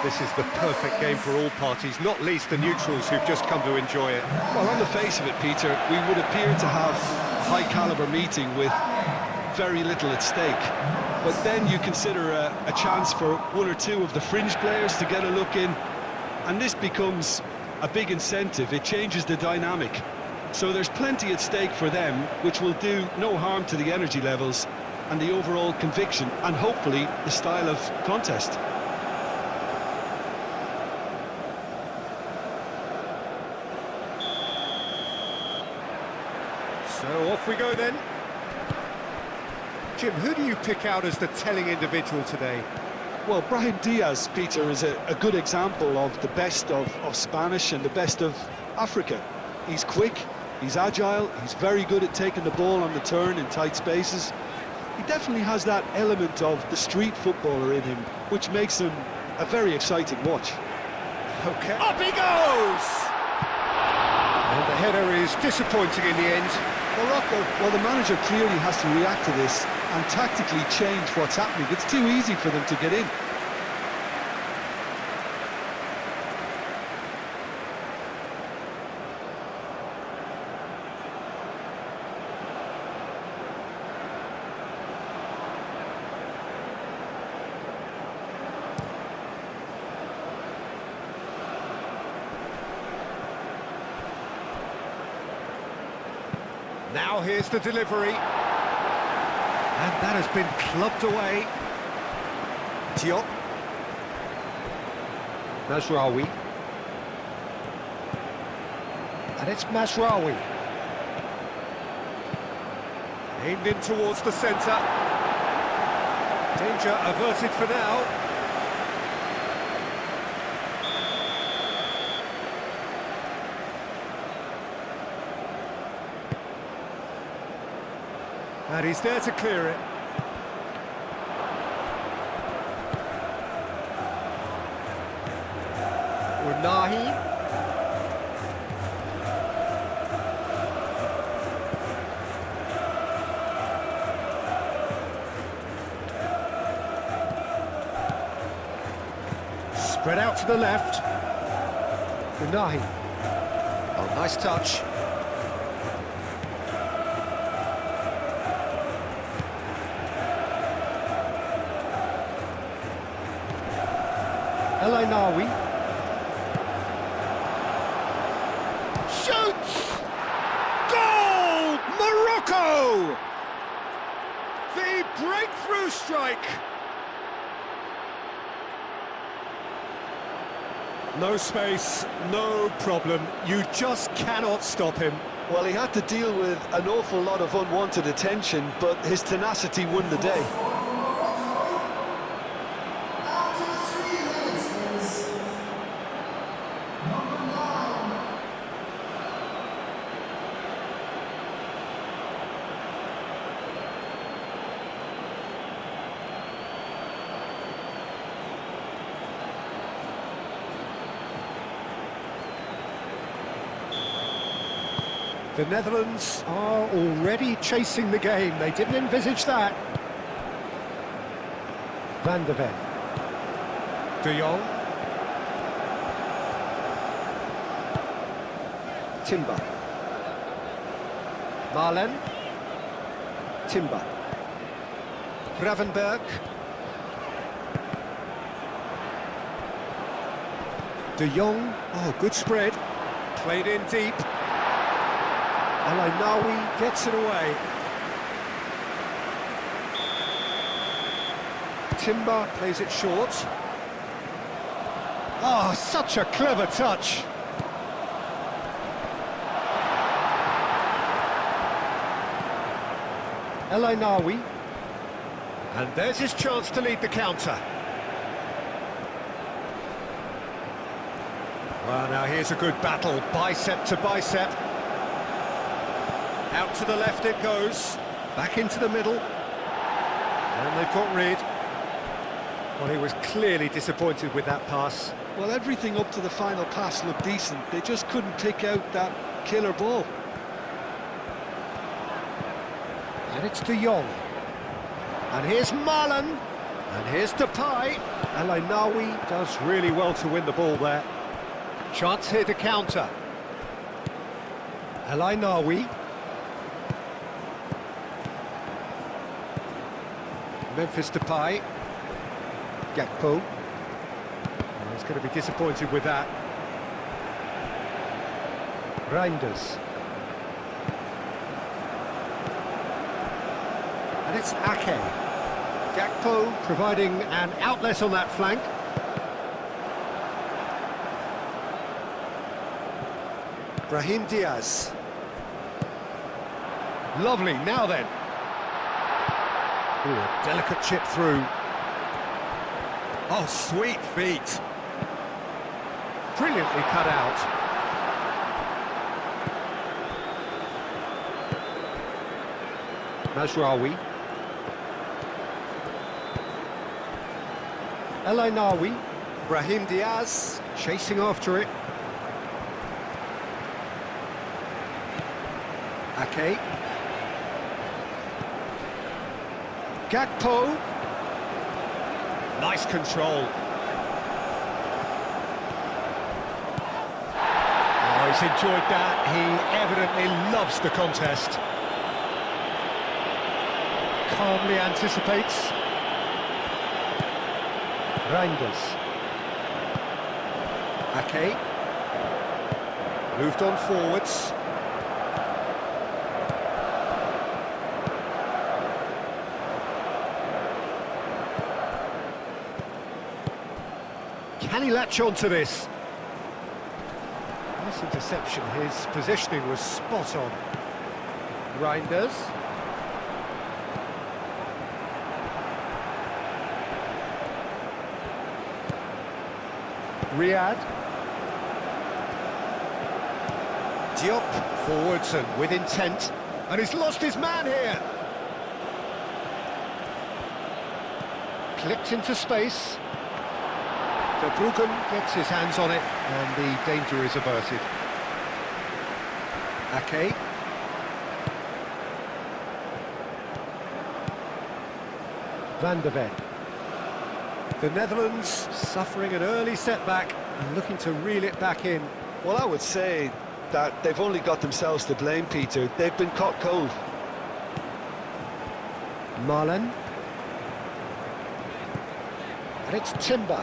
This is the perfect game for all parties, not least the neutrals who've just come to enjoy it. Well, on the face of it, Peter, we would appear to have a high-caliber meeting with very little at stake. But then you consider a chance for one or two of the fringe players to get a look in, and this becomes a big incentive. It changes the dynamic. So there's plenty at stake for them, which will do no harm to the energy levels and the overall conviction, and hopefully the style of contest. So off we go then. Jim, who do you pick out as the telling individual today? Well, Brahim Diaz, Peter, is a good example of the best of Spanish and the best of Africa. He's quick, he's agile, he's very good at taking the ball on the turn in tight spaces. He definitely has that element of the street footballer in him, which makes him a very exciting watch. Okay. Up he goes! And the header is disappointing in the end. Morocco, well, the manager clearly has to react to this and tactically change what's happening. It's too easy for them to get in. Now here's the delivery. And that has been clubbed away. Diop. Mazraoui. And it's Mazraoui. Aimed in towards the centre. Danger averted for now. And he's there to clear it. Unahi. Spread out to the left. Unahi. Oh, nice touch. Nawi shoots! Goal! Morocco! The breakthrough strike! No space, no problem. You just cannot stop him. Well, he had to deal with an awful lot of unwanted attention, but his tenacity won the day. The Netherlands are already chasing the game. They didn't envisage that. Van der Ven. De Jong. Timber. Marlen. Timber. Gravenberg. De Jong. Oh, good spread. Played in deep. Nawi gets it away. Timber plays it short. Oh, such a clever touch. Nawi. And there's his chance to lead the counter. Well, now here's a good battle, bicep to bicep. Out to the left it goes, back into the middle, and they've got rid. Well, he was clearly disappointed with that pass. Well, everything up to the final pass looked decent. They just couldn't pick out that killer ball. And it's De Jong. And here's Marlen. And here's Depay. El Ainaoui does really well to win the ball there. Chance here to counter. El Ainaoui. Memphis Depay. Gakpo. Oh, he's going to be disappointed with that. Reinders. And it's Ake. Gakpo providing an outlet on that flank. Brahim Diaz. Lovely, now then. Ooh, a delicate chip through. Oh, sweet feet. Brilliantly cut out. Mazraoui. El Ainaoui. Brahim Diaz chasing after it. Ake. Gakpo. Nice control. Oh, he's enjoyed that. He evidently loves the contest. Calmly anticipates. Reinders. Ake. Moved on forwards. Can he latch on to this? Nice interception. His positioning was spot on. Reinders. Riyad. Diop forwards and with intent. And he's lost his man here. Clipped into space. De Bruggen gets his hands on it, and the danger is averted. Ake. Van der Ven. The Netherlands suffering an early setback and looking to reel it back in. Well, I would say that they've only got themselves to blame, Peter. They've been caught cold. Marlen. And it's Timber.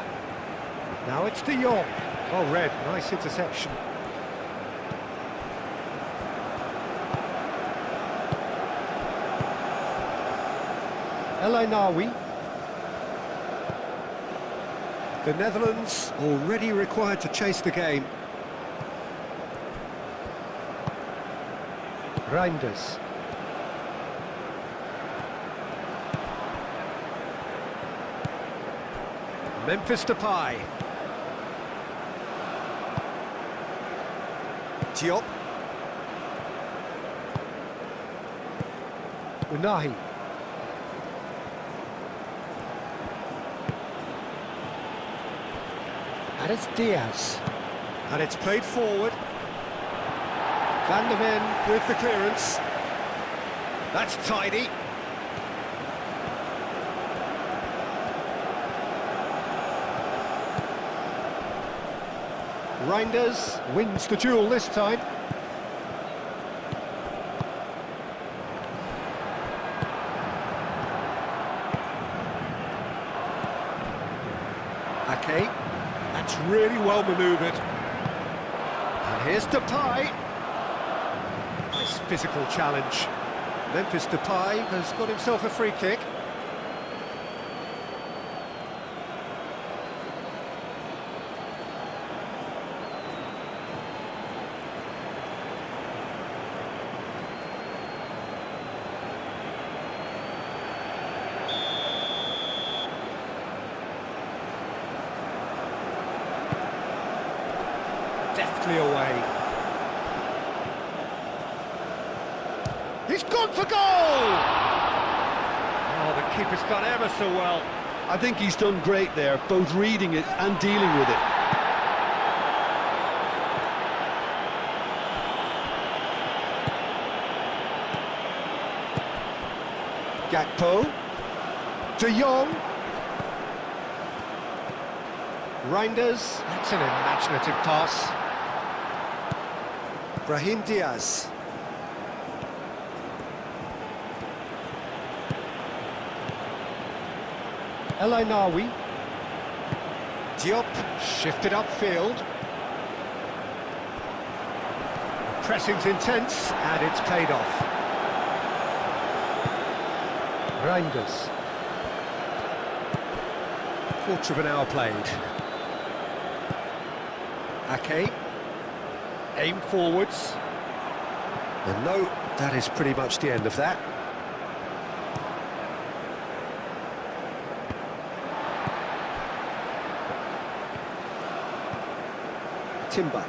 Now it's De Jong. Oh, Red, nice interception. El Ainaoui. The Netherlands already required to chase the game. Reinders. Memphis Depay. Diop. Unahi. And it's Diaz. And it's played forward. Van der Ven with the clearance. That's tidy. Reinders wins the duel this time. Ake, that's really well manoeuvred. And here's Depay. Nice physical challenge. Memphis Depay has got himself a free kick. Deftly away. He's gone for goal! Oh, the keeper's done ever so well. I think he's done great there, both reading it and dealing with it. Gakpo. De Jong. Reinders, that's an imaginative pass. Brahim Diaz. El Ainawi. Diop, shifted upfield. Pressing's intense, and it's paid off. Reinders. Quarter of an hour played. Ake. Aim forwards. And no, that is pretty much the end of that. Timber.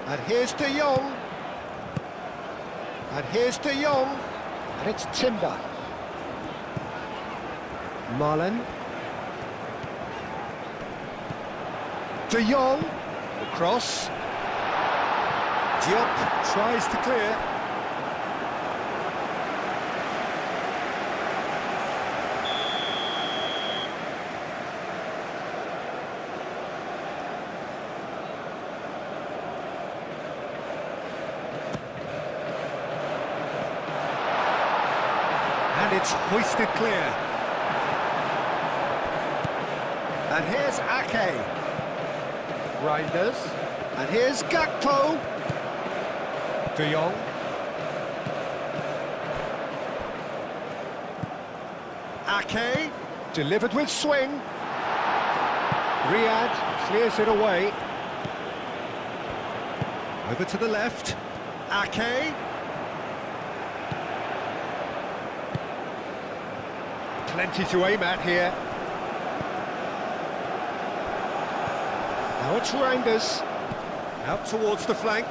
And here's De Jong. And here's De Jong. And it's Timber. Marlen. De Jong. Across. Diop tries to clear. And it's hoisted clear. And here's Ake. Reinders. And here's Gakpo. De Jong. Ake. Delivered with swing. Riyad clears it away. Over to the left. Ake. Plenty to aim at here. Now it's Reinders. Out towards the flank.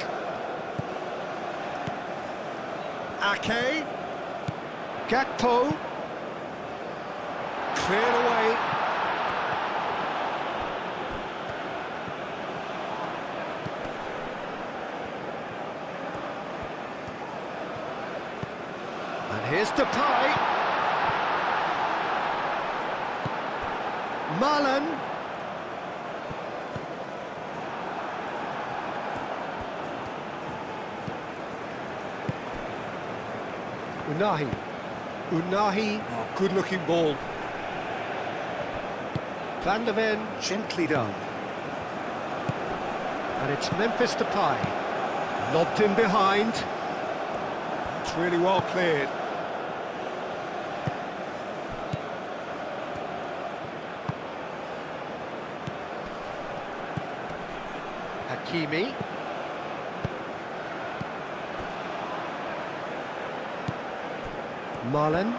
Ake. Gakpo. Cleared away. And here's Depay. Marlen. Unahi, oh, good-looking ball. Van der Ven, gently done. And it's Memphis Depay. Lobbed in behind. It's really well cleared. Hakimi. Marlen.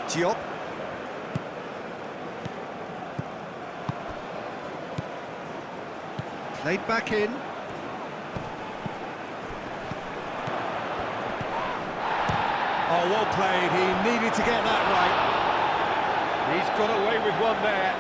Diop. Played back in. Oh, well played. He needed to get that right. He's got away with one there.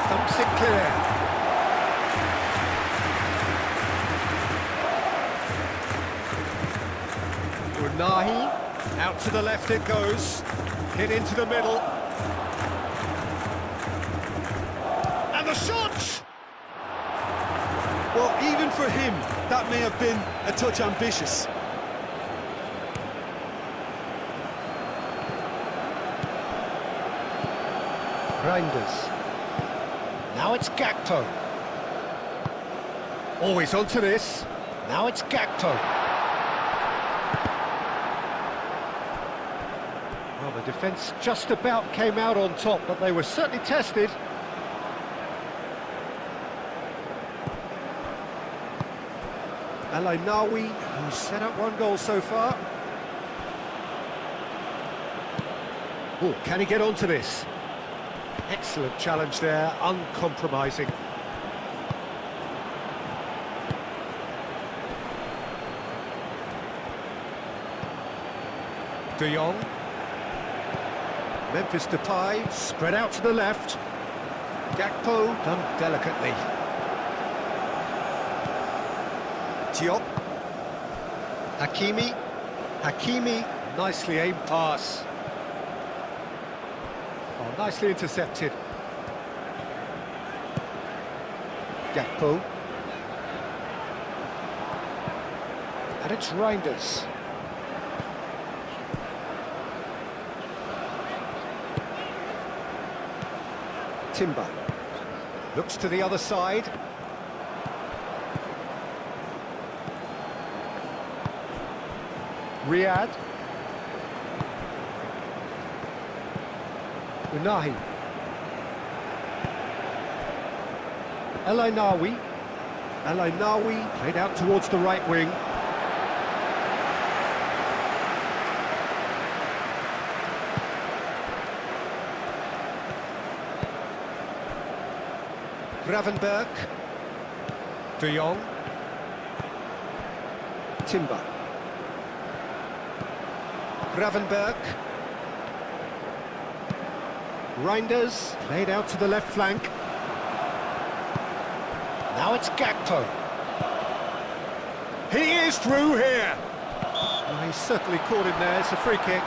Thumps it clear. Unahi, out to the left it goes. Hit into the middle. And the shot! Well, even for him, that may have been a touch ambitious. Reinders. Now it's Gakpo. Always onto this. Now it's Gakpo. Well, the defence just about came out on top, but they were certainly tested. El Ainawi, who's set up one goal so far. Oh, can he get onto this? Excellent challenge there, uncompromising. De Jong. Memphis Depay, spread out to the left. Gakpo, done delicately. Diop. Hakimi, nicely aimed pass. Oh, nicely intercepted. Gakpo. And it's Reinders. Timber. Looks to the other side. Riyad. Unahi. El Ainawi played out towards the right wing. Gravenberg. De Jong. Timber. Gravenberg. Reinders played out to the left flank. Now it's Gakpo. He is through here. Oh, he's certainly caught him there. It's a free kick.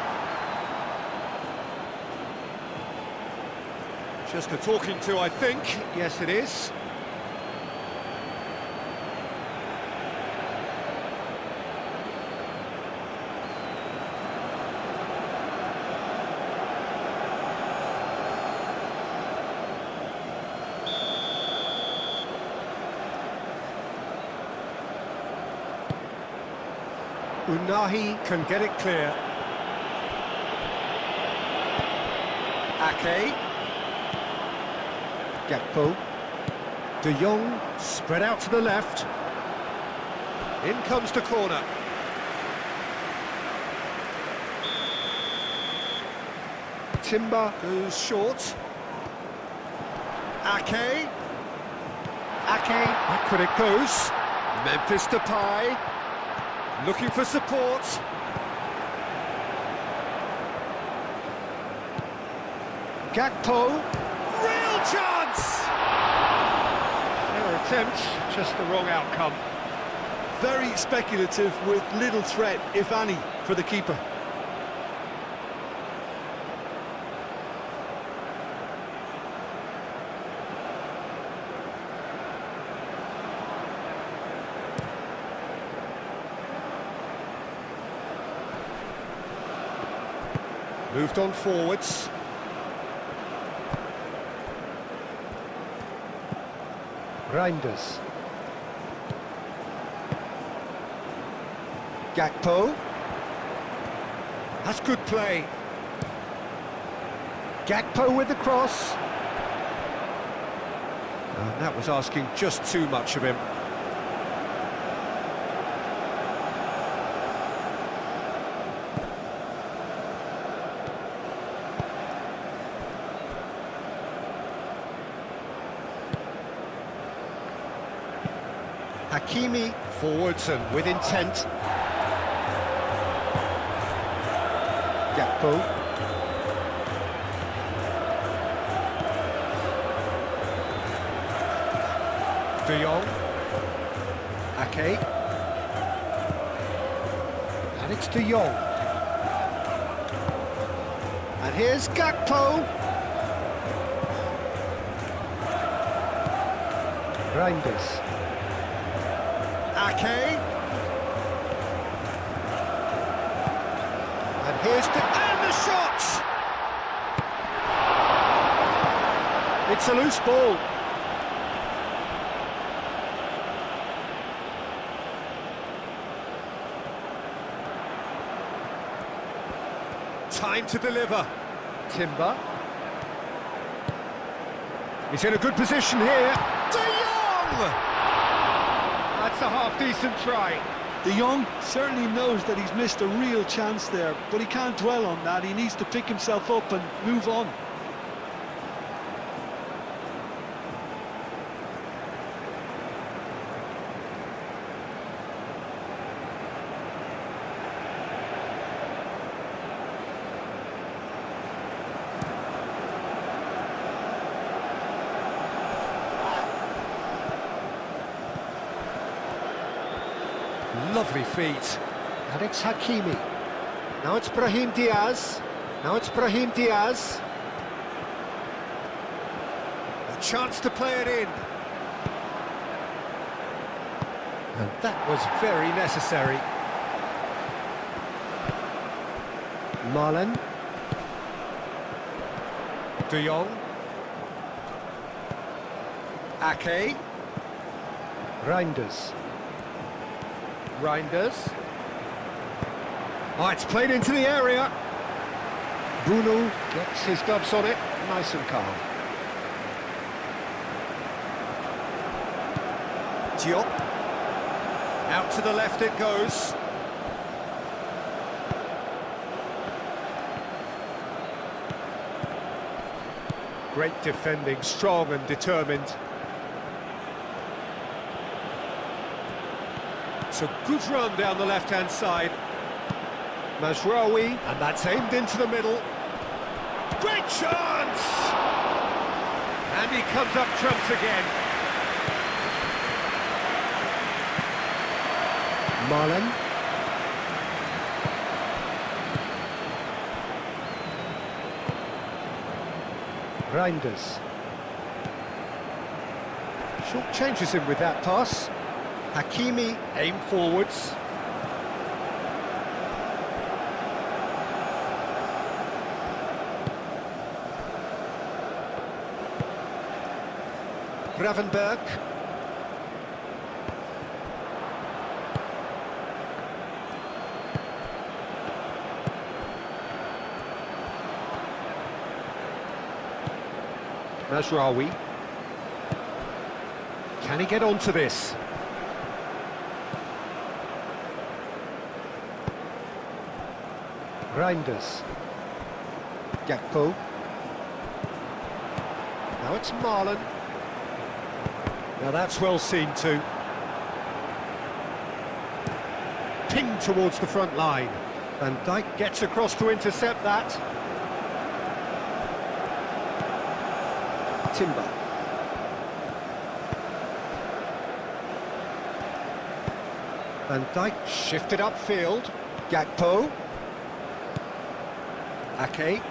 Just a talking to, I think. Yes, it is. Unahi can get it clear. Ake. Gakpo. De Jong spread out to the left. In comes the corner. Timber goes short. Ake. Back when it goes. Memphis Depay. Looking for support. Gakpo. Real chance! Fair attempt, just the wrong outcome. Very speculative with little threat, if any, for the keeper. Moved on forwards. Reinders. Gakpo. That's good play. Gakpo with the cross. And that was asking just too much of him. Hakimi forwards and with intent. Gakpo. De Jong. Ake. And it's De Jong. And here's Gakpo. Reinders. Ake. And here's the shot! It's a loose ball. Time to deliver. Timber. He's in a good position here. De Jong! That's a half-decent try. De Jong certainly knows that he's missed a real chance there, but he can't dwell on that. He needs to pick himself up and move on. Lovely feet. And it's Hakimi. Now it's Brahim Diaz. Now it's Brahim Diaz. A chance to play it in. And that was very necessary. Marlon. De Jong. Ake. Reinders. Reinders. Oh, it's played into the area. Bruno gets his gloves on it, nice and calm. Diop. Out to the left it goes. Great defending, strong and determined. It's a good run down the left-hand side. Mazraoui, and that's aimed into the middle. Great chance! And he comes up trumps again. Marlon. Reinders. Short changes him with that pass. Hakimi aimed forwards. Gravenberg. Mazraoui. Can he get onto this? Reinders. Gakpo. Now it's Marlon. Now that's well seen too. Ping towards the front line. Van Dijk gets across to intercept that. Timber. Van Dijk shifted upfield. Gakpo. Ake.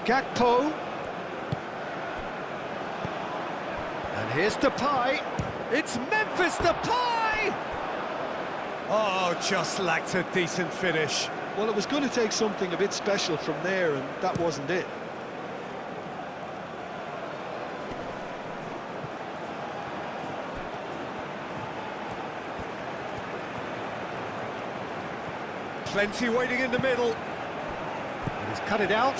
Gakpo. And here's Depay. It's Memphis Depay! Oh, just lacked a decent finish. Well, it was going to take something a bit special from there, and that wasn't it. Plenty waiting in the middle. And he's cut it out.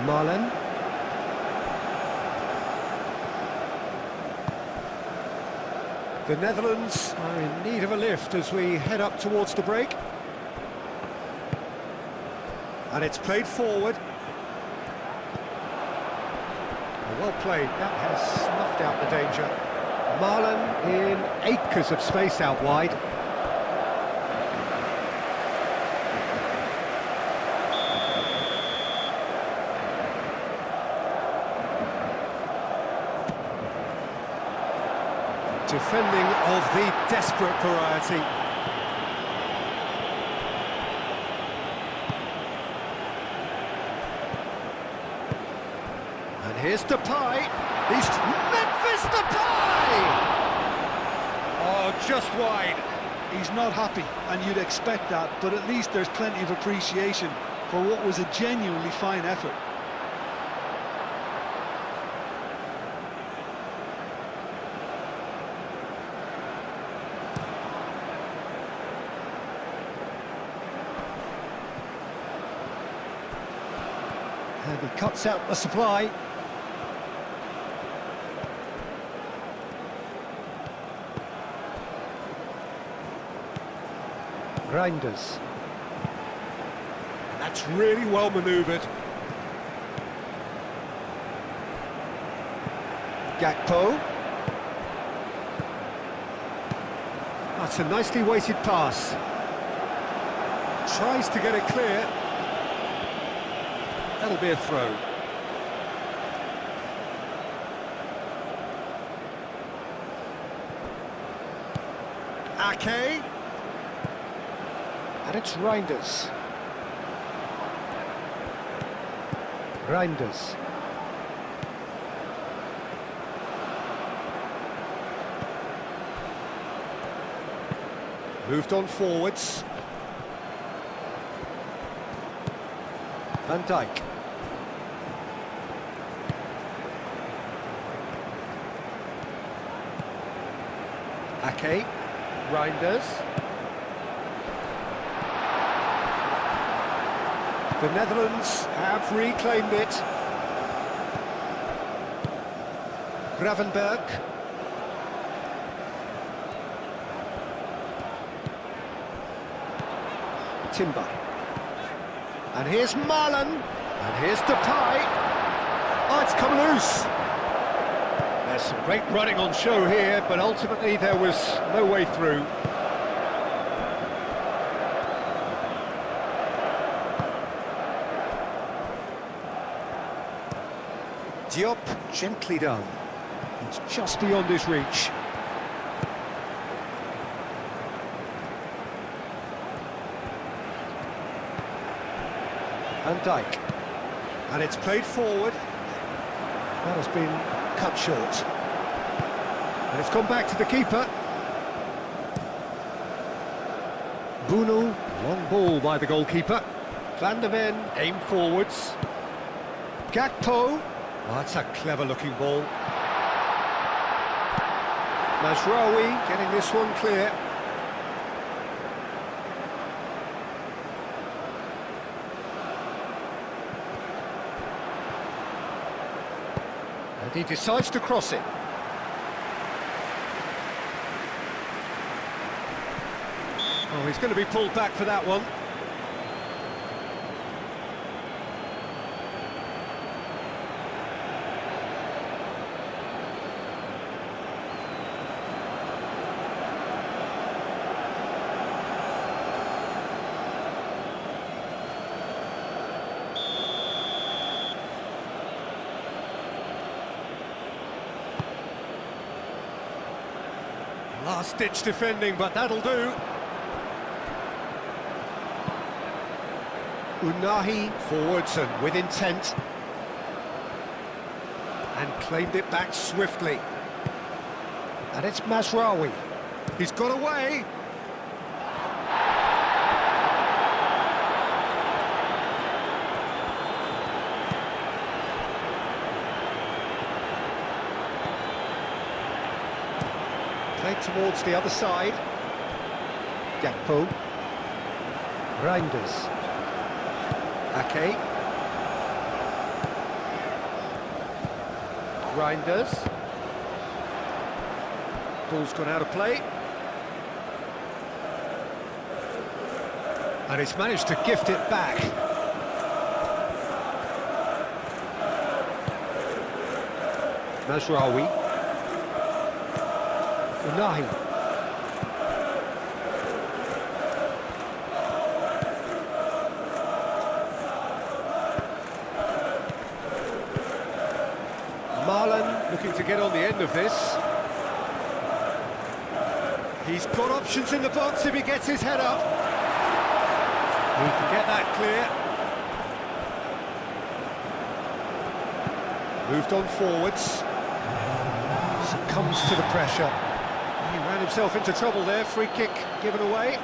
Marlon. The Netherlands are in need of a lift as we head up towards the break. And it's played forward. Well played, that has snuffed out the danger. Marlon in acres of space out wide. Defending of the desperate variety. And here's Depay. He's Memphis Depay! Oh, just wide. He's not happy, and you'd expect that, but at least there's plenty of appreciation for what was a genuinely fine effort. And he cuts out the supply. Reinders. And that's really well manoeuvred. Gakpo. That's a nicely weighted pass. Tries to get it clear. That'll be a throw. Ake. And it's Reinders. Reinders. Moved on forwards. Van Dijk. Ake. Reinders. The Netherlands have reclaimed it. Gravenberg. Timber. And here's Marlon. And here's Depay. Oh, it's come loose. There's some great running on show here, but ultimately there was no way through. Diop, gently done. It's just beyond his reach. Van Dijk. And it's played forward. That has been cut short. And it's gone back to the keeper. Bruno, long ball by the goalkeeper. Van der Ven, aim forwards. Gakpo. Oh, that's a clever-looking ball. Mazraoui getting this one clear. And he decides to cross it. Oh, he's going to be pulled back for that one. Last-ditch defending, but that'll do. Unahi forwards and with intent. And claimed it back swiftly. And it's Mazraoui. He's got away. Played towards the other side. Gakpo. Reinders. Ake. Reinders. Ball's gone out of play. And he's managed to gift it back. Mazraoui. Unahi. Marlon looking to get on the end of this. He's got options in the box if he gets his head up. He can get that clear. Moved on forwards. Succumbs to the pressure. He ran himself into trouble there, free kick given away.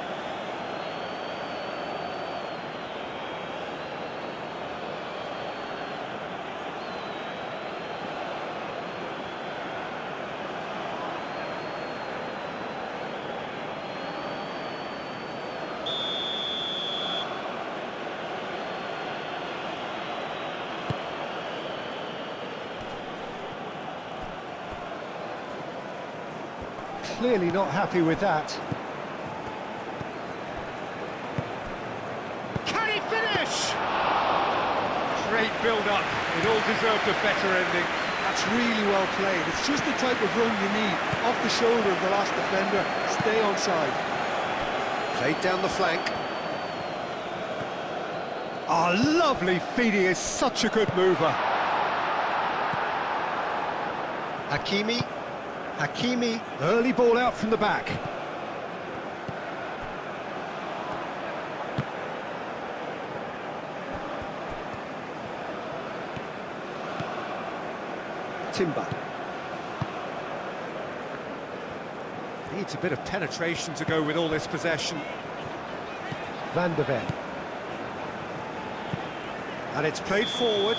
Clearly not happy with that. Can he finish? Great build-up. It all deserved a better ending. That's really well played. It's just the type of run you need. Off the shoulder of the last defender. Stay onside. Played down the flank. Oh, lovely feed. He is such a good mover. Hakimi, early ball out from the back. Timber. Needs a bit of penetration to go with all this possession. Van der Ven. And it's played forward.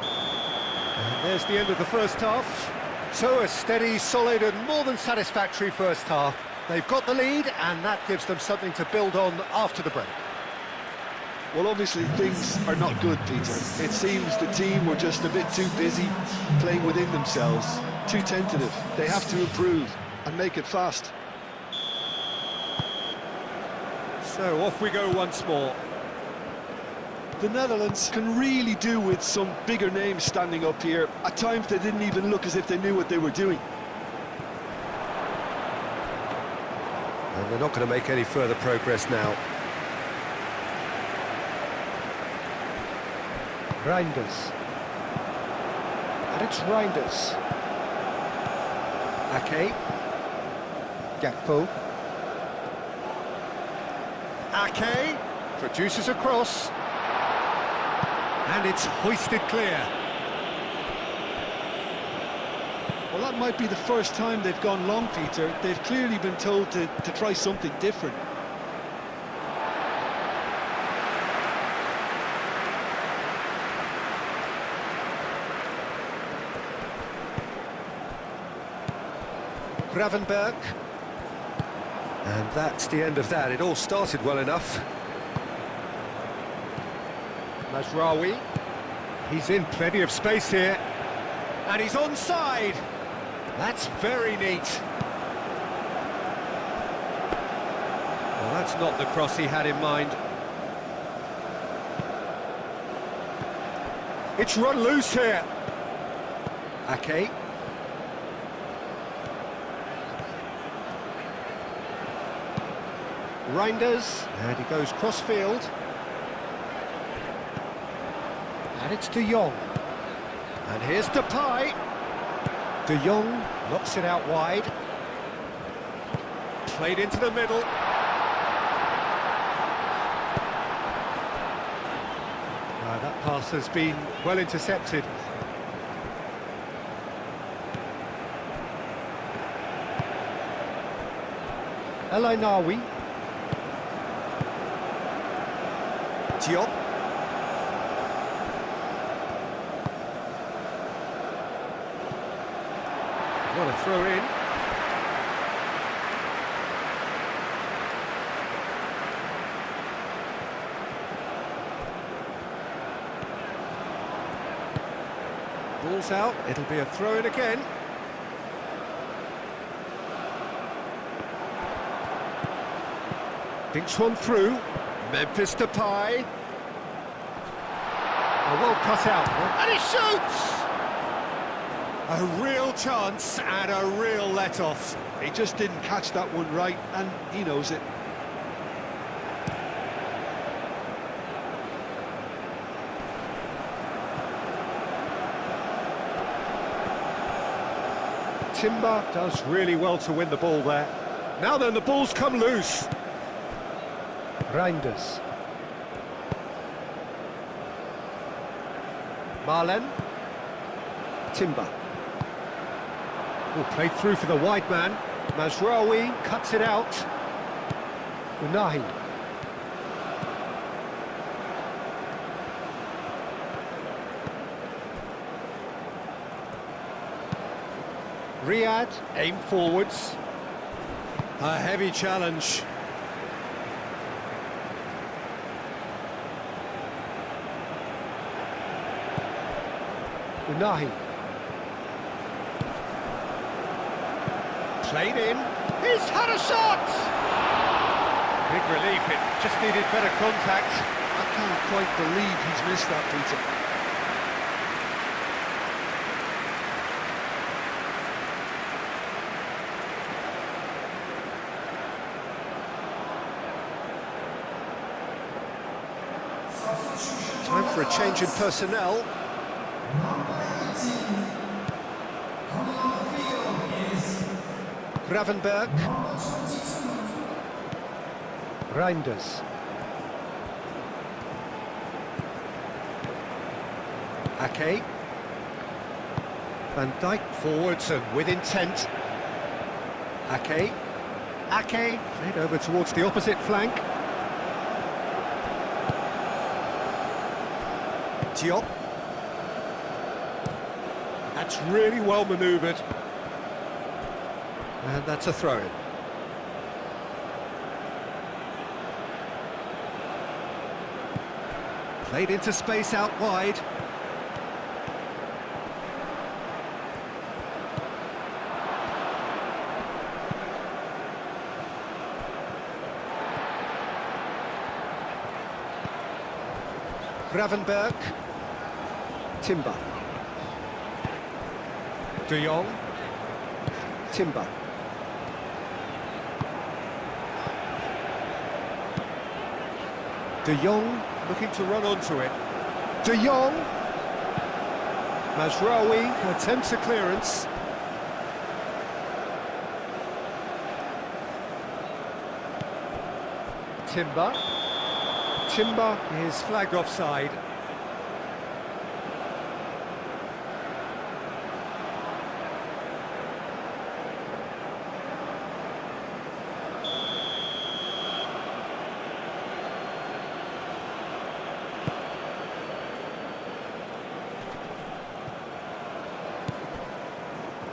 And there's the end of the first half. So a steady, solid and more than satisfactory first half. They've got the lead and that gives them something to build on after the break. Well, obviously things are not good, Peter. It seems the team were just a bit too busy playing within themselves, too tentative. They have to improve and make it fast. So off we go once more. The Netherlands can really do with some bigger names standing up here. At times they didn't even look as if they knew what they were doing. And they're not going to make any further progress now. Reinders. And it's Reinders. Ake. Gakpo. Ake produces a cross. And it's hoisted clear. Well, that might be the first time they've gone long, Peter. They've clearly been told to try something different. Gravenberg. And that's the end of that. It all started well enough. Mazraoui. He's in plenty of space here. And he's onside. That's very neat. Well, that's not the cross he had in mind. It's run loose here. Ake. Reinders, and he goes cross-field. And it's De Jong. And here's Depay. De Jong knocks it out wide. Played into the middle. That pass has been well intercepted. Elainawi. Diop. What a throw in. Ball's out, it'll be a throw in again. Dinks one through. Memphis Depay. Well cut out. And he shoots! A real chance and a real let-off. He just didn't catch that one right, and he knows it. Timber does really well to win the ball there. Now then, the ball's come loose. Reinders. Marlen. Timber. Played through for the wide man. Mazraoui cuts it out. Unahi. Riyad, aim forwards. A heavy challenge. Unahi. Played in. He's had a shot! Big relief, it just needed better contact. I can't quite believe he's missed that, Peter. Time for a change in personnel. Gravenberg. Reinders. Ake. Van Dijk forwards and with intent. Ake. Ake played over towards the opposite flank. Diop. That's really well manoeuvred. And that's a throw-in. Played into space out wide. Gravenberg. Timber. De Jong. Timber. De Jong looking to run onto it. De Jong. Mazraoui attempts a clearance. Timber. Timber is flagged offside.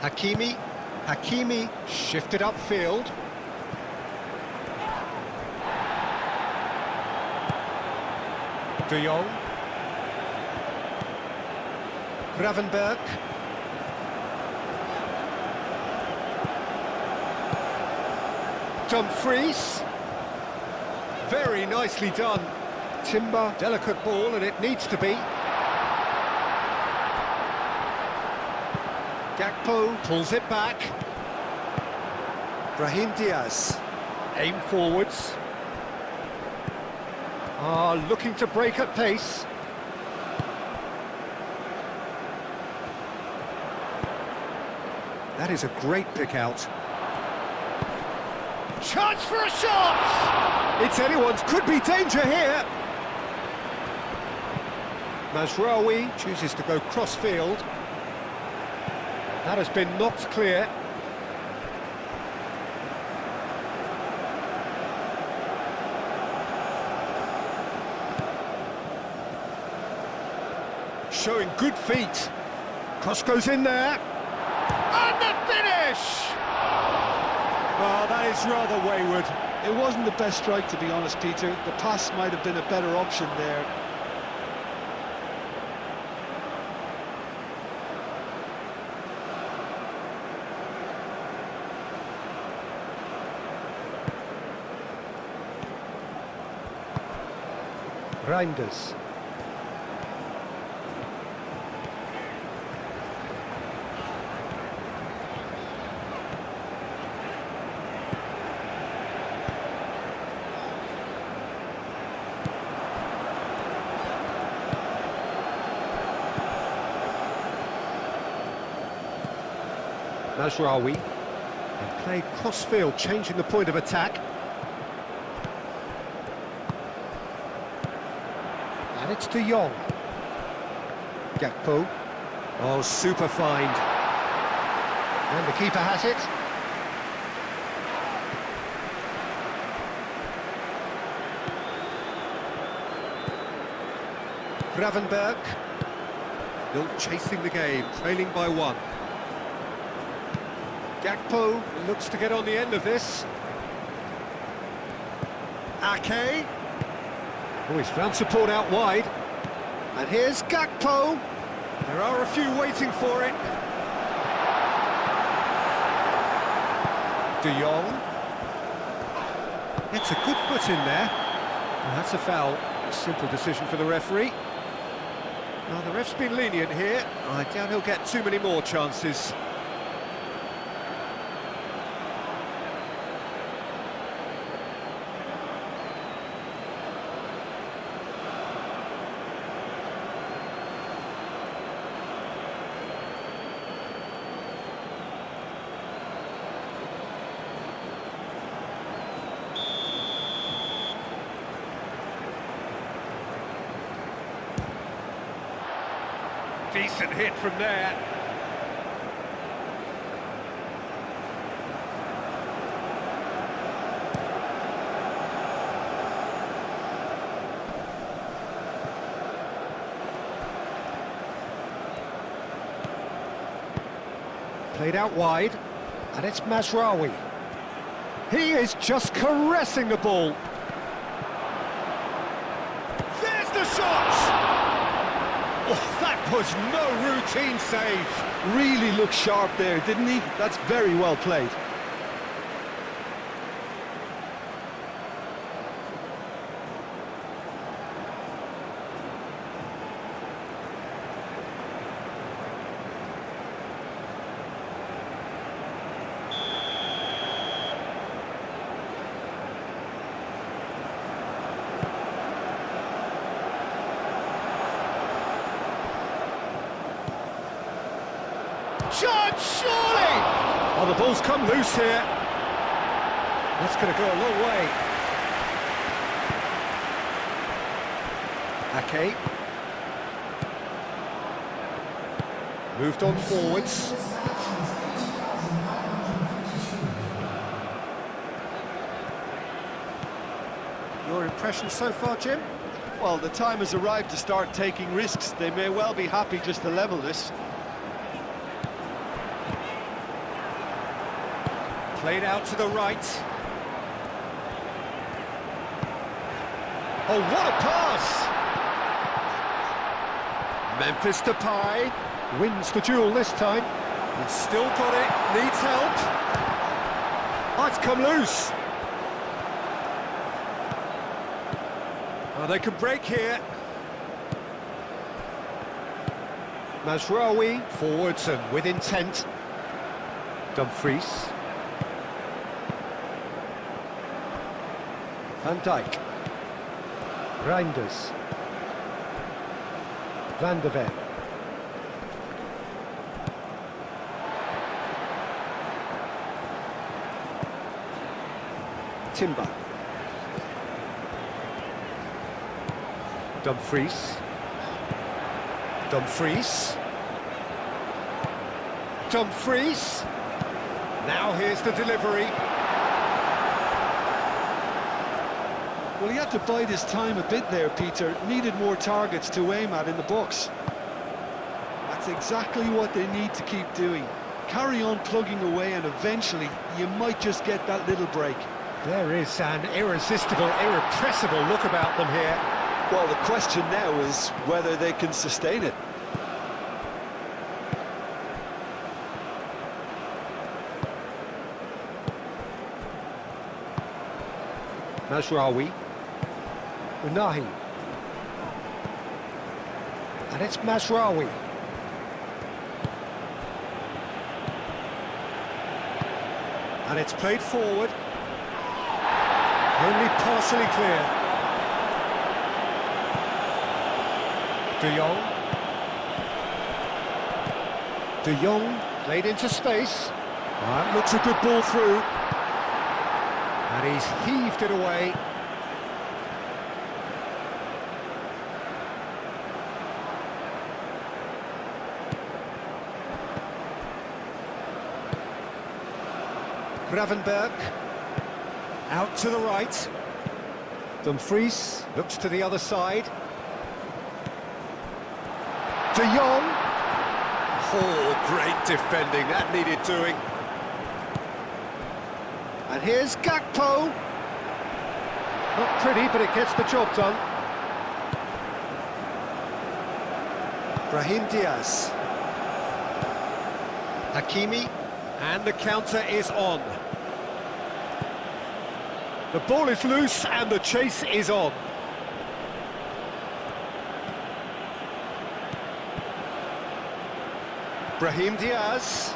Hakimi. Hakimi shifted upfield. De Jong. Gravenberg. Dumfries. Very nicely done. Timber, delicate ball, and it needs to be. Gakpo pulls it back. Brahim Diaz. Aim forwards. Looking to break at pace. That is a great pick out. Chance for a shot! It's anyone's, could be danger here. Mazraoui chooses to go cross-field. That has been knocked clear. Showing good feet. Cross goes in there. And the finish! Oh, that is rather wayward. It wasn't the best strike, to be honest, Peter. The pass might have been a better option there. Reinders. Mazraoui, and played cross-field, changing the point of attack. And it's De Jong. Gakpo. Oh, super find. And the keeper has it. Gravenberg. Still chasing the game, trailing by one. Gakpo looks to get on the end of this. Ake. Oh, he's found support out wide. And here's Gakpo. There are a few waiting for it. De Jong. It's a good foot in there. And that's a foul. A simple decision for the referee. Well, the ref's been lenient here. I doubt he'll get too many more chances. Decent hit from there. Played out wide, and it's Mazraoui. He is just caressing the ball. There's the shot! Oh, that was no routine save. Really looked sharp there, didn't he? That's very well played. Shot, surely! Oh, the ball's come loose here. That's going to go a long way. Ake. Moved on forwards. Your impression so far, Jim? Well, the time has arrived to start taking risks. They may well be happy just to level this. Played out to the right. Oh, what a pass! Memphis Depay wins the duel this time. He's still got it, needs help. Oh, it's come loose. Oh, they can break here. Mazraoui forwards and with intent. Dumfries. Van Dijk. Reinders. Van de Ven. Timber. Dumfries. Dumfries. Dumfries. Now here's the delivery. Well, he had to bide his time a bit there, Peter. Needed more targets to aim at in the box. That's exactly what they need to keep doing. Carry on plugging away and eventually you might just get that little break. There is an irresistible, irrepressible look about them here. Well, the question now is whether they can sustain it. Mazraoui. Unahi. And it's Mazraoui. And it's played forward. Only partially clear. De Jong. De Jong played into space. That looks a good ball through. And he's heaved it away. Gravenberg. Out to the right. Dumfries looks to the other side. De Jong. Oh, great defending. That needed doing. And here's Gakpo. Not pretty, but it gets the job done. Brahim Diaz. Hakimi. And the counter is on. The ball is loose and the chase is on. Brahim Diaz.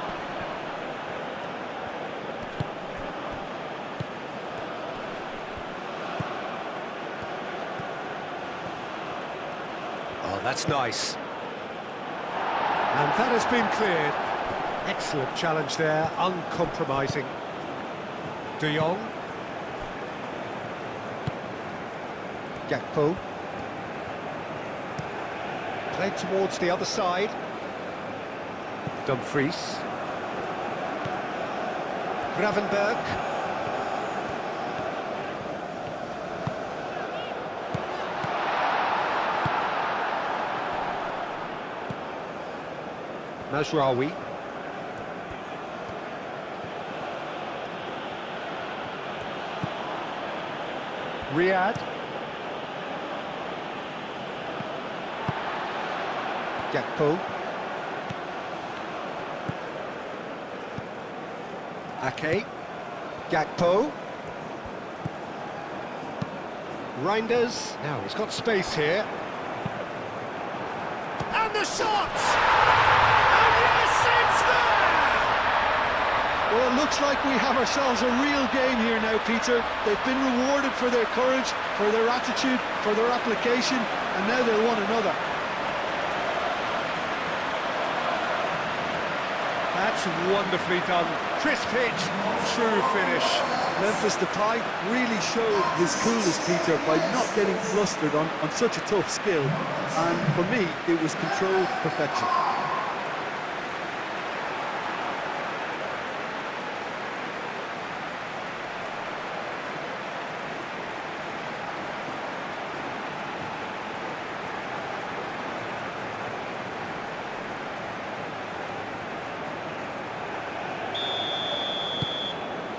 Oh, that's nice. And that has been cleared. Excellent challenge there, uncompromising. De Jong. Gakpo. Played towards the other side. Dumfries. Gravenberg. Mazraoui. Riyad. Gakpo. Ake. Gakpo. Reinders. Now he's got space here. And the shot! And yes, it's there! Well, it looks like we have ourselves a real game here now, Peter. They've been rewarded for their courage, for their attitude, for their application, and now they'll want another. That's wonderfully done. Crisp hit, true finish. Memphis Depay really showed his coolness, Peter, by not getting flustered on such a tough skill. And for me, it was controlled perfection.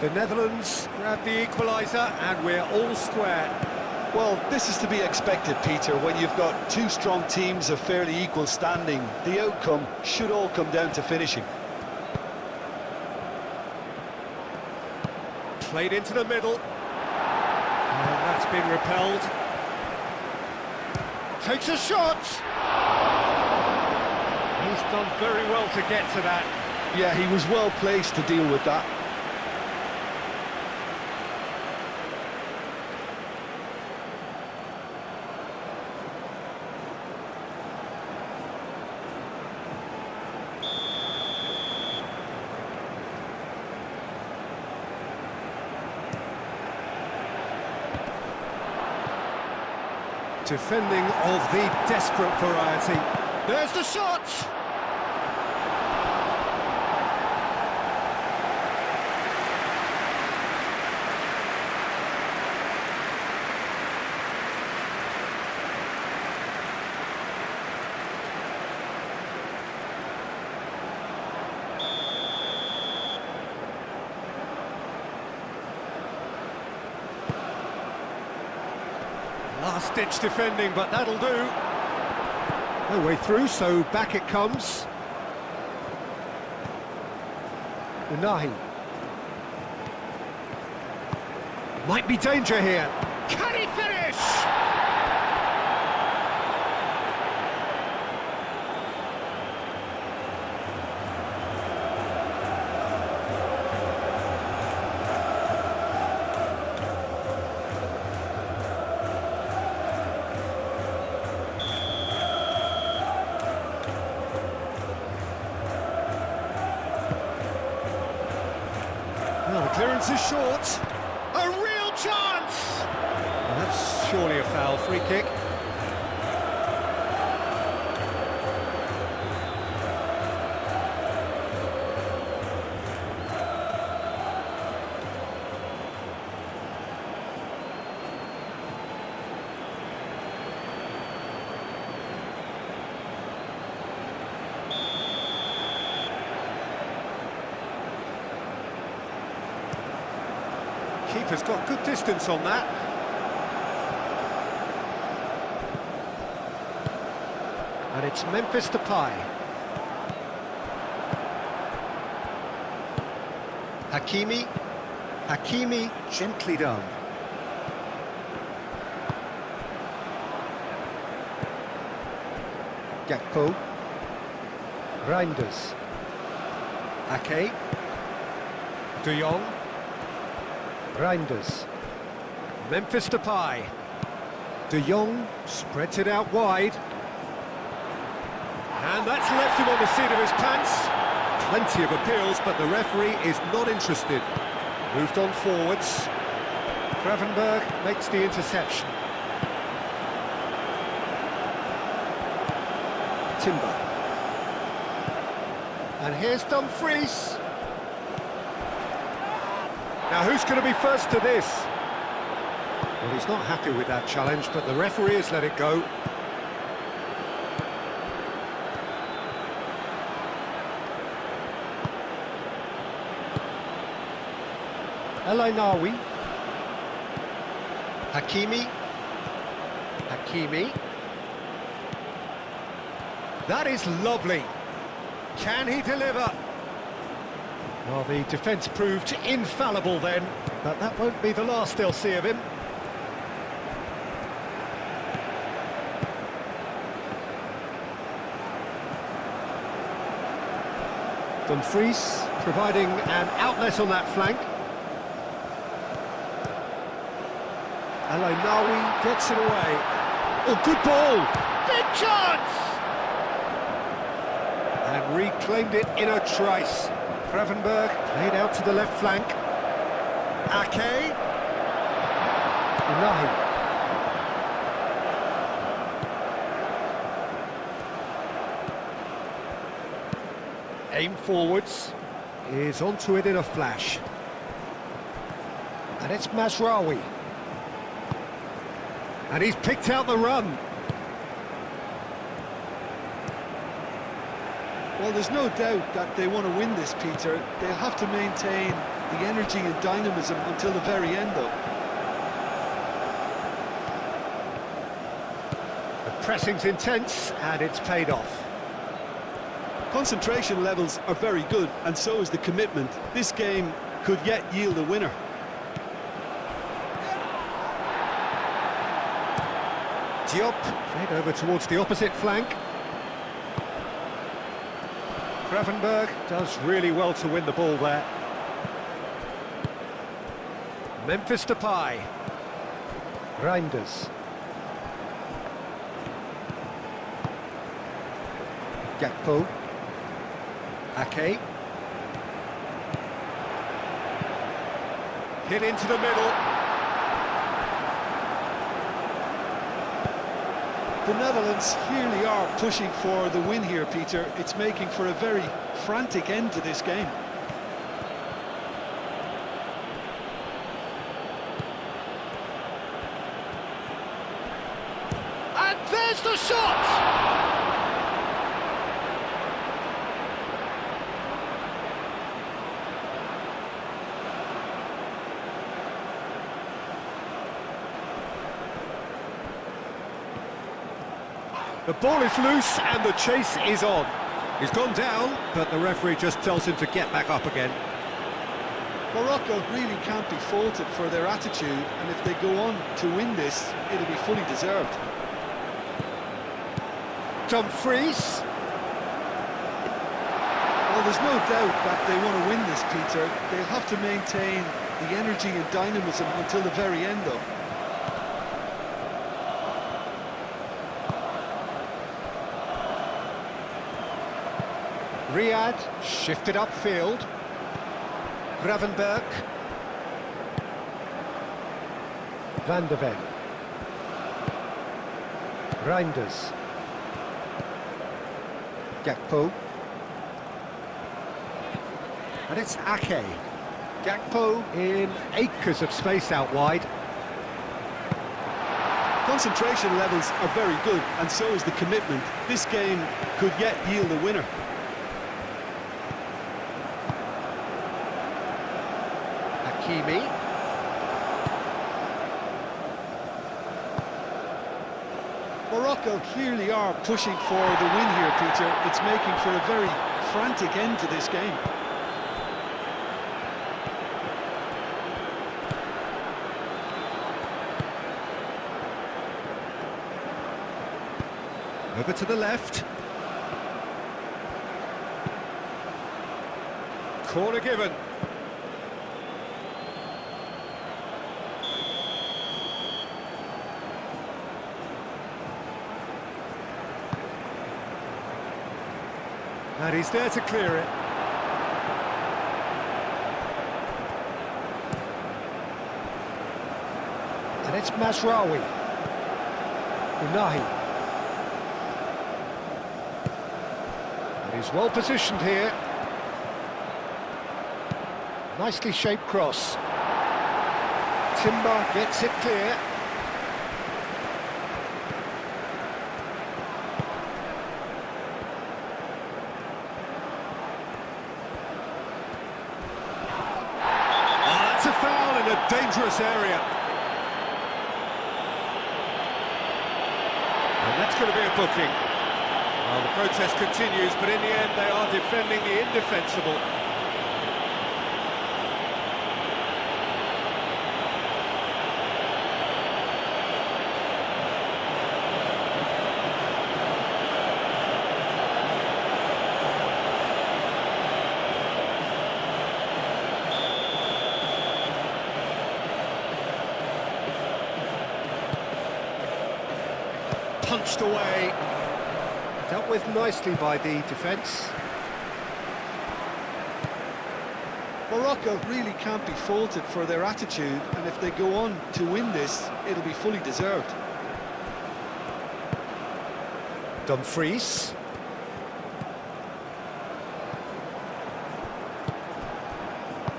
The Netherlands grab the equaliser and we're all square. Well, this is to be expected, Peter, when you've got two strong teams of fairly equal standing. The outcome should all come down to finishing. Played into the middle. And that's been repelled. Takes a shot! He's done very well to get to that. Yeah, he was well placed to deal with that. Defending of the desperate variety. There's the shot! Last-ditch defending, but that'll do. No way through, so back it comes. Unahi. Might be danger here. Can he finish? Well, the clearance is short. A real chance! Well, that's surely a foul. Free kick. Keeper's got good distance on that. And it's Memphis Depay. Hakimi gently done. Gakpo. Reinders. Ake. De Jong. Reinders. Memphis Depay. De Jong spreads it out wide. And that's left him on the seat of his pants. Plenty of appeals, but the referee is not interested. Moved on forwards. Gravenberg makes the interception. Timber. And here's Dumfries. Now, who's going to be first to this? Well, he's not happy with that challenge, but the referee has let it go. El Ainaoui. Hakimi. Hakimi. That is lovely. Can he deliver? Well, the defence proved infallible then, but that won't be the last they'll see of him. Dumfries providing an outlet on that flank. Al-Ainawi gets it away. Oh, good ball! Big chance! And reclaimed it in a trice. Gravenberg played out to the left flank. Ake. Unahi. Aim forwards. Is onto it in a flash. And it's Mazraoui. And he's picked out the run. Well, there's no doubt that they want to win this, Peter. They'll have to maintain the energy and dynamism until the very end, though. The pressing's intense, and it's paid off. Concentration levels are very good, and so is the commitment. This game could yet yield a winner. Diop played over towards the opposite flank. Gravenberg does really well to win the ball there. Memphis Depay. Reinders. Gakpo. Ake. Hit into the middle. The Netherlands clearly are pushing for the win here, Peter. It's making for a very frantic end to this game. And there's the shot! The ball is loose and the chase is on. He's gone down, but the referee just tells him to get back up again. Morocco really can't be faulted for their attitude, and if they go on to win this, it'll be fully deserved. Dumfries. Well, there's no doubt that they want to win this, Peter. They'll have to maintain the energy and dynamism until the very end, though. Riyad shifted upfield. Gravenberg. Van de Ven. Reinders. Gakpo. And it's Ake. Gakpo in acres of space out wide. Concentration levels are very good, and so is the commitment. This game could yet yield a winner. Hakimi. Morocco clearly are pushing for the win here, Peter. It's making for a very frantic end to this game. Over to the left. Corner given. And he's there to clear it. And it's Mazraoui. Unahi. And he's well positioned here. Nicely shaped cross. Timber gets it clear. Oh, that's a foul in a dangerous area. And that's going to be a booking. Well, the protest continues, but in the end they are defending the indefensible. Punched away. Dealt with nicely by the defence. Morocco really can't be faulted for their attitude, and if they go on to win this, it'll be fully deserved. Dumfries.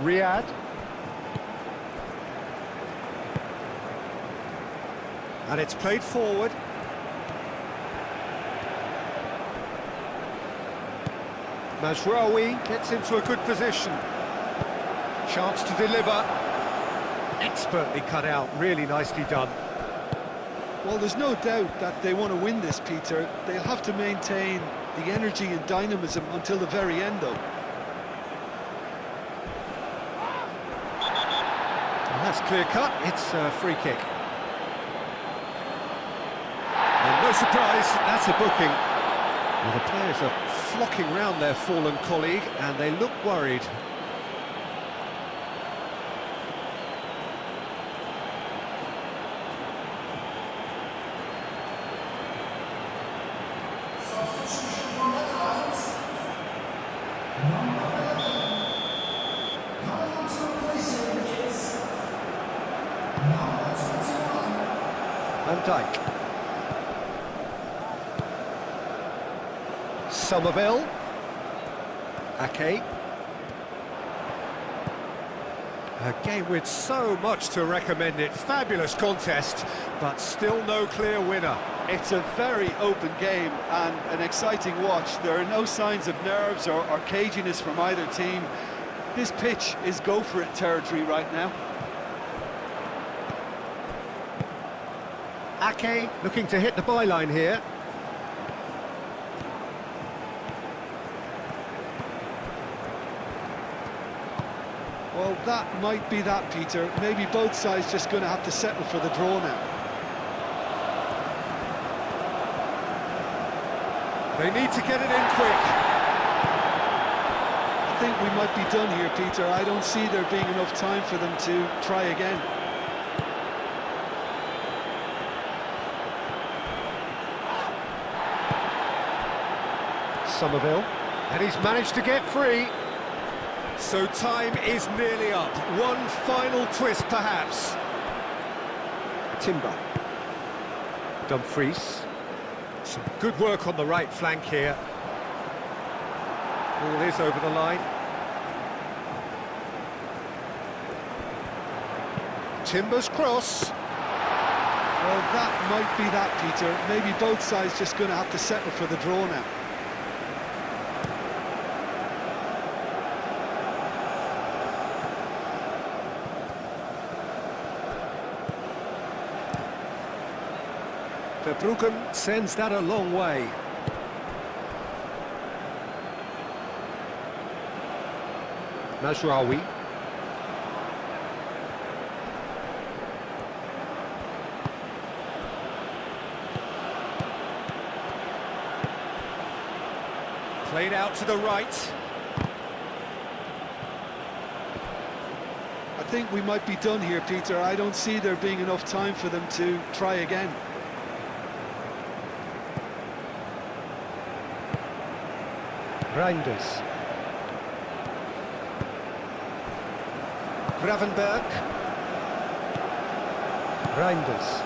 Riyad. And it's played forward. Mazraoui gets into a good position. Chance to deliver. Expertly cut out, really nicely done. Well, there's no doubt that they want to win this, Peter. They'll have to maintain the energy and dynamism until the very end, though. And that's clear cut, it's a free kick. And no surprise, that's a booking. Well, the players are flocking round their fallen colleague, and they look worried. Van Dijk. Somerville. Ake. A game with so much to recommend it. Fabulous contest, but still no clear winner. It's a very open game and an exciting watch. There are no signs of nerves or caginess from either team. This pitch is go-for-it territory right now. Ake looking to hit the byline here. Well, that might be that, Peter. Maybe both sides just going to have to settle for the draw now. They need to get it in quick. I think we might be done here, Peter. I don't see there being enough time for them to try again. Somerville, and he's managed to get free. So time is nearly up. One final twist, perhaps. Timber. Dumfries. Some good work on the right flank here. Ball is over the line. Timber's cross. Well, that might be that, Peter. Maybe both sides just going to have to settle for the draw now. Verbruggen sends that a long way. Mazraoui. Played out to the right. I think we might be done here, Peter. I don't see there being enough time for them to try again. Reinders. Gravenberg. Reinders.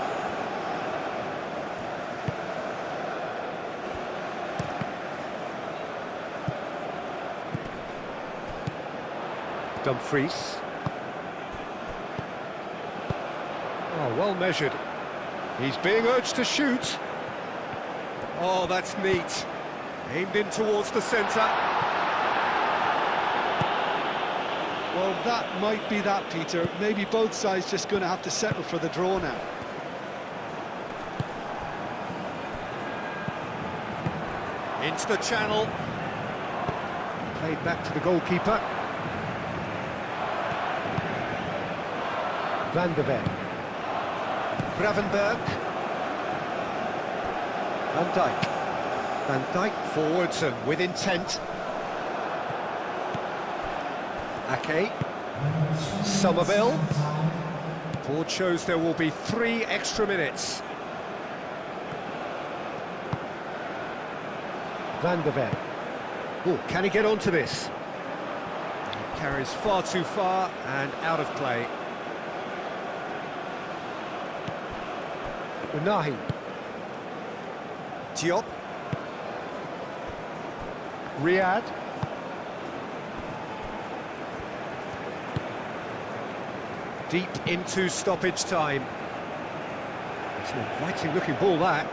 Dumfries. Oh, well measured. He's being urged to shoot. Oh, that's neat. Aimed in towards the centre. Well, that might be that, Peter. Maybe both sides just going to have to settle for the draw now. Into the channel. Played back to the goalkeeper. Van der Ven. Gravenberg. Van Dijk. Van Dijk forwards and with intent. Ake. Somerville. Board shows there will be 3 extra minutes. Van der Ven. Oh, can he get onto this? He carries far too far and out of play. Unahi. Diop. Riyad. Deep into stoppage time. It's an inviting looking ball, that.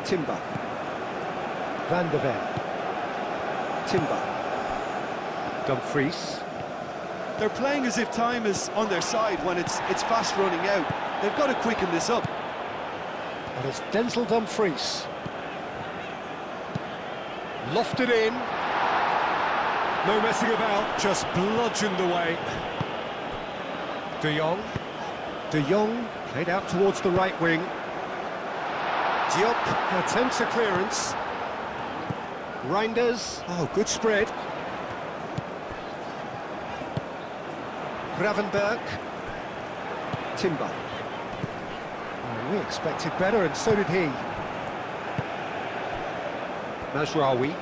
Timber. Van der Ven. Timber. Dumfries. They're playing as if time is on their side when it's fast running out. They've got to quicken this up. And it's Denzel Dumfries. Lofted in. No messing about, just bludgeoned away. De Jong. De Jong played out towards the right wing. Diop attempts a clearance. Reinders. Oh, good spread. Gravenberg. Timber. Oh, we expected better, and so did he. Mazraoui.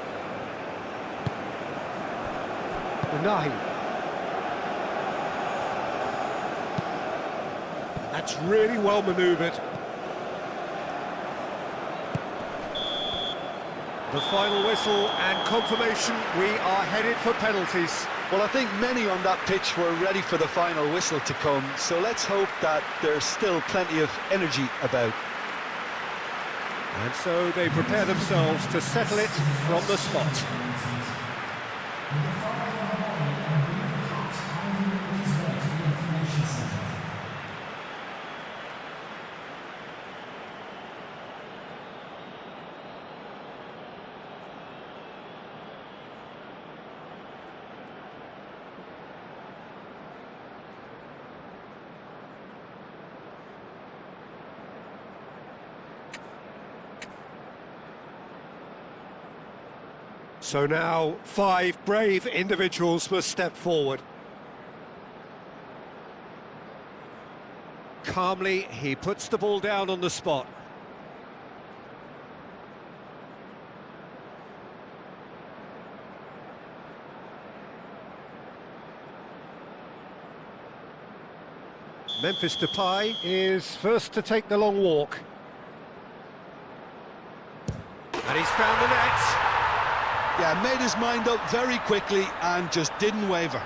Unahi. That's really well manoeuvred. The final whistle and confirmation, we are headed for penalties. Well, I think many on that pitch were ready for the final whistle to come, so let's hope that there's still plenty of energy about. And so they prepare themselves to settle it from the spot. So now 5 brave individuals must step forward. Calmly, he puts the ball down on the spot. Memphis Depay is first to take the long walk. And he's found the net. Yeah, made his mind up very quickly and just didn't waver.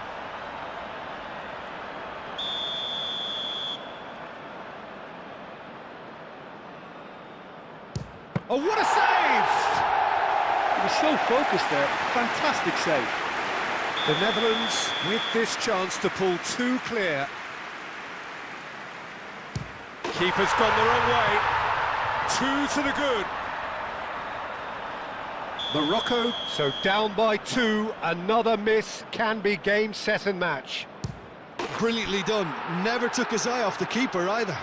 Oh, what a save! He was so focused there. Fantastic save. The Netherlands with this chance to pull 2 clear. Keeper's gone the wrong way. 2 to the good. Morocco, so down by 2, another miss can be game, set and match. Brilliantly done, never took his eye off the keeper either.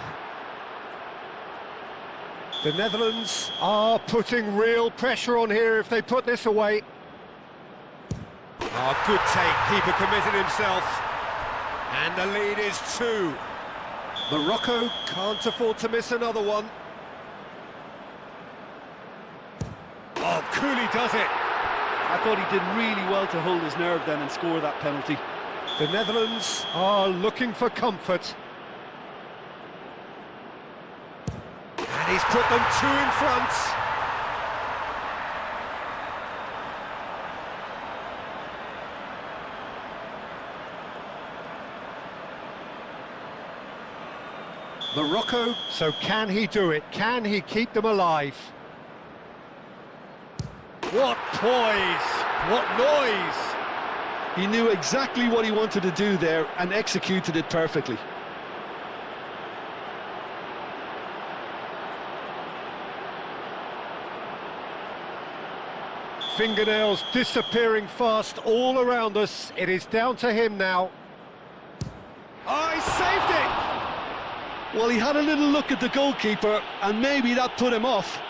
The Netherlands are putting real pressure on here if they put this away. Oh, good take, keeper committed himself. And the lead is 2. Morocco can't afford to miss another one. Oh, Cooley does it. I thought he did really well to hold his nerve then and score that penalty. The Netherlands are looking for comfort. And he's put them 2 in front. Morocco, so can he do it? Can he keep them alive? What poise! What noise! He knew exactly what he wanted to do there and executed it perfectly. fingernails disappearing fast all around us. It is down to him now. Oh, he saved it! Well, he had a little look at the goalkeeper, and maybe that put him off.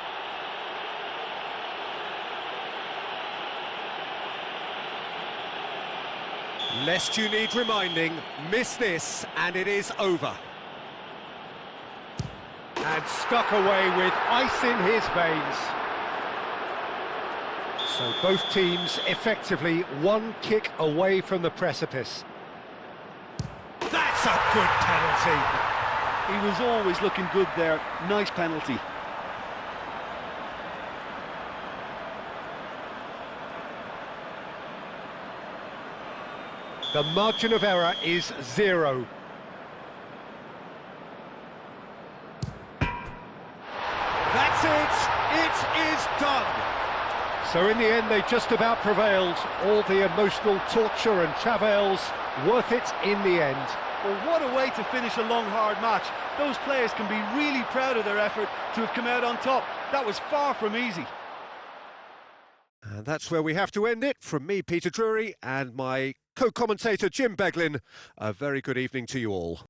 Lest you need reminding, miss this and it is over. And stuck away with ice in his veins. So both teams effectively one kick away from the precipice. That's a good penalty. He was always looking good there. Nice penalty. The margin of error is 0. That's it! It is done! So in the end they just about prevailed. All the emotional torture and travails, worth it in the end. Well, what a way to finish a long, hard match. Those players can be really proud of their effort to have come out on top. That was far from easy. And that's where we have to end it. From me, Peter Drury, and my co-commentator, Jim Beglin. A very good evening to you all.